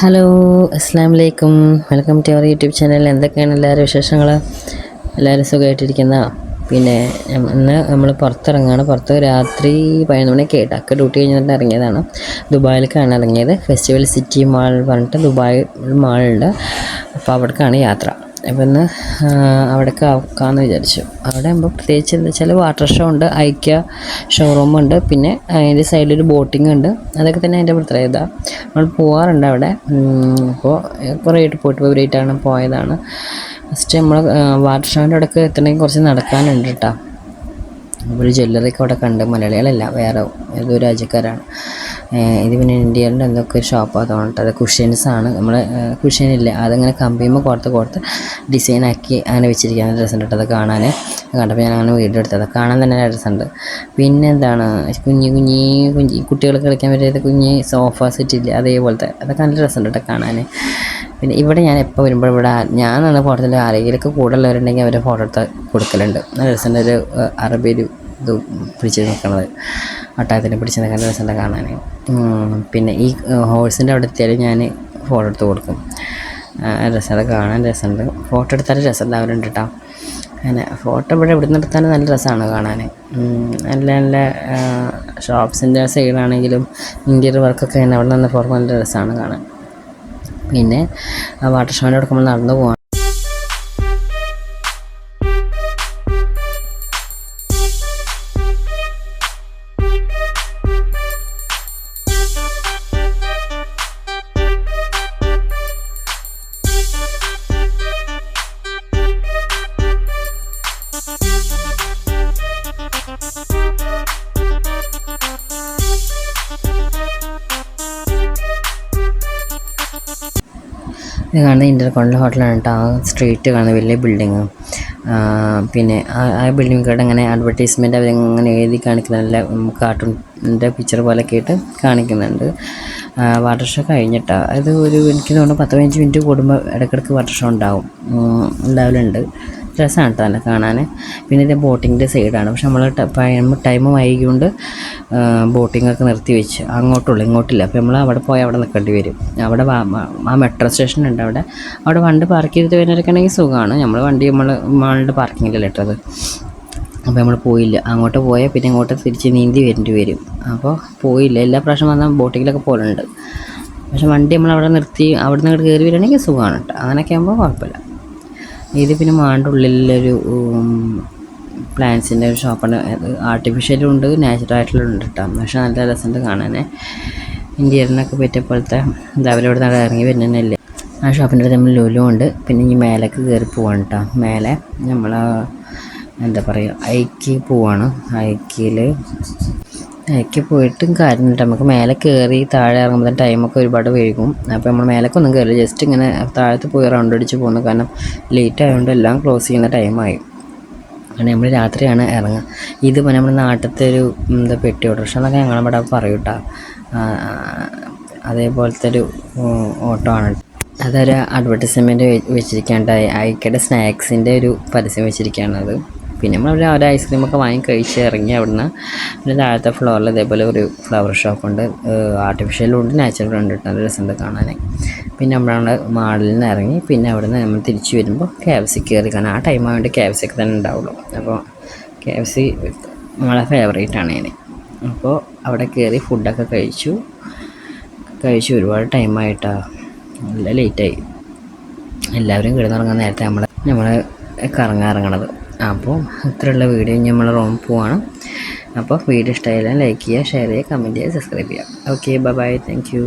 Hello, അസ്സലാമു അലൈക്കും. Welcome to our YouTube channel. എന്തൊക്കെയാണ് എല്ലാവരും വിശേഷങ്ങൾ? എല്ലാവരും സുഖമായിട്ടിരിക്കുന്ന. പിന്നെ ഇന്ന് നമ്മൾ പുറത്തിറങ്ങുകയാണ്. പുറത്ത് രാത്രി 11 മണിയൊക്കെ ആയിട്ട് അക്ക ഡ്യൂട്ടി കഴിഞ്ഞിട്ട് ഇറങ്ങിയതാണ്. ദുബായിലേക്കാണ് ഇറങ്ങിയത്. ഫെസ്റ്റിവൽ സിറ്റി മാൾ പറഞ്ഞിട്ട് ദുബായ് മാളുണ്ട്. അപ്പോൾ അവിടേക്കാണ് യാത്ര. അപ്പോൾ ഇന്ന് അവിടേക്ക് ആക്കാമെന്ന് വിചാരിച്ചു. അവിടെ ആകുമ്പോൾ പ്രത്യേകിച്ച് എന്താ വെച്ചാൽ വാട്ടർ ഷോ ഉണ്ട്, ഐക്യ ഷോറൂമുണ്ട്, പിന്നെ അതിൻ്റെ സൈഡിലൊരു ബോട്ടിംഗ് ഉണ്ട്. അതൊക്കെ തന്നെ അതിൻ്റെ പ്രത്യേകത. നമ്മൾ പോകാറുണ്ട് അവിടെ. അപ്പോൾ കുറേ ആയിട്ട് പോയിട്ട് ഇവരായിട്ടാണ് പോയതാണ്. ഫസ്റ്റ് നമ്മൾ വാട്ടർ ഷോൻ്റെ അവിടേക്ക് എത്തണമെങ്കിൽ കുറച്ച് നടക്കാനുണ്ട് കേട്ടോ. ഒരു ജ്വല്ലറിയൊക്കെ അവിടെ കണ്ട്. മലയാളികളല്ല, വേറെ ഏതോ രാജ്യക്കാരാണ്. ഇത് പിന്നെ ഇന്ത്യയിലെ എന്തൊക്കെ ഒരു ഷോപ്പാണ് തോന്നിട്ട്. അത് കുഷ്യൻസാണ്. നമ്മൾ കുഷ്യനില്ല, അതങ്ങനെ കമ്പിയുമ്പോൾ കോർത്ത് ഡിസൈനാക്കി അങ്ങനെ വെച്ചിരിക്കുന്ന ഡ്രസ്സുണ്ട് കേട്ടോ. അത് കാണാൻ കണ്ടപ്പോൾ ഞാൻ അങ്ങനെ വീഡിയോ എടുത്തത്. കാണാൻ തന്നെ ഡ്രസ്സുണ്ട്. പിന്നെ എന്താണ് കുഞ്ഞി കുട്ടികൾ കളിക്കാൻ പറ്റിയത് കുഞ്ഞ് സോഫ സെറ്റില്ല, അതേപോലത്തെ അതൊക്കെ നല്ല ഡ്രസ്സുണ്ട് കേട്ടോ കാണാൻ. പിന്നെ ഇവിടെ ഞാൻ എപ്പോൾ വരുമ്പോൾ ഇവിടെ ഞാൻ നിന്ന് ഫോട്ടോത്തിൽ ആരെങ്കിലൊക്കെ കൂടുതലുള്ളവരുണ്ടെങ്കിൽ അവരെ ഫോട്ടോ എടുത്ത് കൊടുക്കലുണ്ട്. നല്ല രസമുണ്ട്. ഒരു അറബി ഒരു ഇത് പിടിച്ച് നിൽക്കുന്നത്, ഒട്ടകത്തിന് പിടിച്ച് നിൽക്കുന്ന രസമുണ്ട് കാണാൻ. പിന്നെ ഈ ഹോഴ്സിൻ്റെ അവിടെ എത്തിയാലും ഞാൻ ഫോട്ടോ എടുത്ത് കൊടുക്കും. രസമുണ്ട് കാണാൻ, രസമുണ്ട്. ഫോട്ടോ എടുത്താലും രസമുണ്ടാവലുണ്ട് കേട്ടോ. അങ്ങനെ ഫോട്ടോ ഇവിടെ എടുത്താലും നല്ല രസമാണ് കാണാൻ. നല്ല നല്ല ഷോപ്സിൻ്റെ സൈഡാണെങ്കിലും ഇൻറ്റീരിയർ വർക്കൊക്കെ തന്നെ അവിടെ നിന്ന് പുറത്ത് നല്ല രസമാണ് കാണാൻ. പിന്നെ വാട്ടർ ഷോൻ്റെ അവിടെ നമ്മൾ നടന്നു പോകാം. ഇത് കാണുന്നത് ഇൻ്റർകോണ്ടിനൽ ഹോട്ടലാണ് കേട്ടോ. ആ സ്ട്രീറ്റ് കാണുന്നത് വലിയ ബിൽഡിങ്. പിന്നെ ആ ബിൽഡിങ്ങിലൂടെ അങ്ങനെ അഡ്വർടൈസ്മെൻറ്റ് അവരങ്ങനെ എഴുതി കാണിക്കുന്നുണ്ട്. കാർട്ടൂണിൻ്റെ പിക്ചർ പോലെയൊക്കെ ആയിട്ട് കാണിക്കുന്നുണ്ട്. വാട്ടർ ഷോ കഴിഞ്ഞിട്ടാണ് അത്. എനിക്ക് തോന്നുന്നു 10-15 മിനിറ്റ് കൂടുമ്പോൾ ഇടയ്ക്കിടയ്ക്ക് വാട്ടർ ഷോ ഉണ്ടാവലുണ്ട്. രസമാണ് കേട്ടോ നല്ല കാണാൻ. പിന്നെ ഇത് ബോട്ടിങ്ങിൻ്റെ സൈഡാണ്. പക്ഷെ നമ്മൾ ടൈം വൈകിക്കൊണ്ട് ബോട്ടിങ്ങൊക്കെ നിർത്തി വെച്ച് ഇങ്ങോട്ടില്ല. അപ്പോൾ നമ്മൾ അവിടെ പോയാൽ അവിടെ നിൽക്കേണ്ടി വരും. അവിടെ ആ മെട്രോ സ്റ്റേഷൻ ഉണ്ട്. അവിടെ വണ്ടി പാർക്ക് ചെയ്തിട്ട് വരുന്നവരൊക്കെയാണെങ്കിൽ സുഖമാണ്. നമ്മളുടെ പാർക്കിങ്ങിലല്ല ഇട്ടത്. അപ്പോൾ നമ്മൾ പോയില്ല. അങ്ങോട്ട് പോയാൽ പിന്നെ ഇങ്ങോട്ട് തിരിച്ച് നീന്തി വരേണ്ടി വരും. അപ്പോൾ പോയില്ല. എല്ലാ പ്രാവശ്യം വന്നാൽ ബോട്ടിങ്ങിലൊക്കെ പോലുണ്ട്. പക്ഷെ വണ്ടി നമ്മളവിടെ നിർത്തി അവിടെ നിന്ന് ഇങ്ങോട്ട് കയറി വരികയാണെങ്കിൽ സുഖമാണ് കേട്ടോ. അങ്ങനെയൊക്കെ ആകുമ്പോൾ കുഴപ്പമില്ല. ഇത് പിന്നെ മാളിൻ്റെ ഉള്ളിലൊരു പ്ലാന്റ്സിൻ്റെ ഒരു ഷോപ്പാണ്. ആർട്ടിഫിഷ്യലും ഉണ്ട്, നാച്ചുറലായിട്ടുള്ളുണ്ട് കേട്ടോ. പക്ഷേ നല്ല രസമുണ്ട് കാണാൻ. ഇന്ത്യയിലിനൊക്കെ പറ്റിയ പോലത്തെ അവരവിടെ നിന്ന് ഇറങ്ങി വരുന്നതല്ലേ. ആ ഷോപ്പിൻ്റെ അടുത്ത് നമ്മൾ ലുലു ഉണ്ട്. പിന്നെ ഈ മേലേക്ക് കയറി പോവാണ് കേട്ടോ. മേലെ നമ്മൾ എന്താ പറയുക, ഐക്യ പോവാണ്. ഐക്യ പോയിട്ടും കാര്യമില്ല. നമുക്ക് മേലെ കയറി താഴെ ഇറങ്ങുമ്പോൾ ടൈമൊക്കെ ഒരുപാട് വൈകും. അപ്പോൾ നമ്മൾ മേലേക്കൊന്നും കയറില്ല. ജസ്റ്റ് ഇങ്ങനെ താഴത്ത് പോയി റൗണ്ട് അടിച്ച് പോകുന്നു. കാരണം ലേറ്റ് ആയതുകൊണ്ട് എല്ലാം ക്ലോസ് ചെയ്യുന്ന ടൈമായി. കാരണം നമ്മൾ രാത്രിയാണ് ഇറങ്ങുക. ഇത് നമ്മുടെ നാട്ടിലത്തെ ഒരു പെട്ടി ഓട്ടോറിക്ഷ എന്നൊക്കെ ഞങ്ങളിവിടെ പറയും കേട്ടോ. അതേപോലത്തെ ഒരു ഓട്ടോ ആണ്. അതൊരു അഡ്വർടൈസ്മെൻറ്റ് വെച്ചിരിക്കുകയാണ്. ഐക്യയുടെ സ്നാക്സിൻ്റെ ഒരു പരസ്യം വെച്ചിരിക്കുകയാണത്. പിന്നെ നമ്മൾ ഒരു ഐസ്ക്രീമൊക്കെ വാങ്ങി കഴിച്ച് ഇറങ്ങി അവിടുന്ന്. പിന്നെ താഴത്തെ ഫ്ലോറിൽ ഇതേപോലെ ഒരു ഫ്ലവർ ഷോപ്പുണ്ട്. ആർട്ടിഫിഷ്യലും ഉണ്ട്, നാച്ചുറലും ഉണ്ട്. നല്ല രസമുണ്ട് കാണാൻ. പിന്നെ നമ്മളവിടെ മാളിൽ നിന്ന് ഇറങ്ങി പിന്നെ അവിടെ നിന്ന് നമ്മൾ തിരിച്ച് വരുമ്പോൾ KFC കയറി. കാരണം ആ ടൈം ആയതുകൊണ്ട് KFC ഒക്കെ തന്നെ ഉണ്ടാവുള്ളൂ. അപ്പോൾ KFC നമ്മളെ ഫേവറേറ്റാണ് ഞാൻ. അപ്പോൾ അവിടെ കയറി ഫുഡൊക്കെ കഴിച്ചു. ഒരുപാട് ടൈമായിട്ടാണ്, നല്ല ലേറ്റായി. എല്ലാവരും കിടന്നുറങ്ങാൻ നേരത്തെ നമ്മൾ കറങ്ങാനിറങ്ങണത്. അപ്പോൾ ഇത്രയുള്ള വീഡിയോ നമ്മൾ റൂമിൽ പോവാണ്. അപ്പോൾ വീഡിയോ ഇഷ്ടമായാലും ലൈക്ക് ചെയ്യുക, ഷെയർ ചെയ്യുക, കമൻറ്റ് ചെയ്യുക, സബ്സ്ക്രൈബ് ചെയ്യുക. Okay, bye, thank U.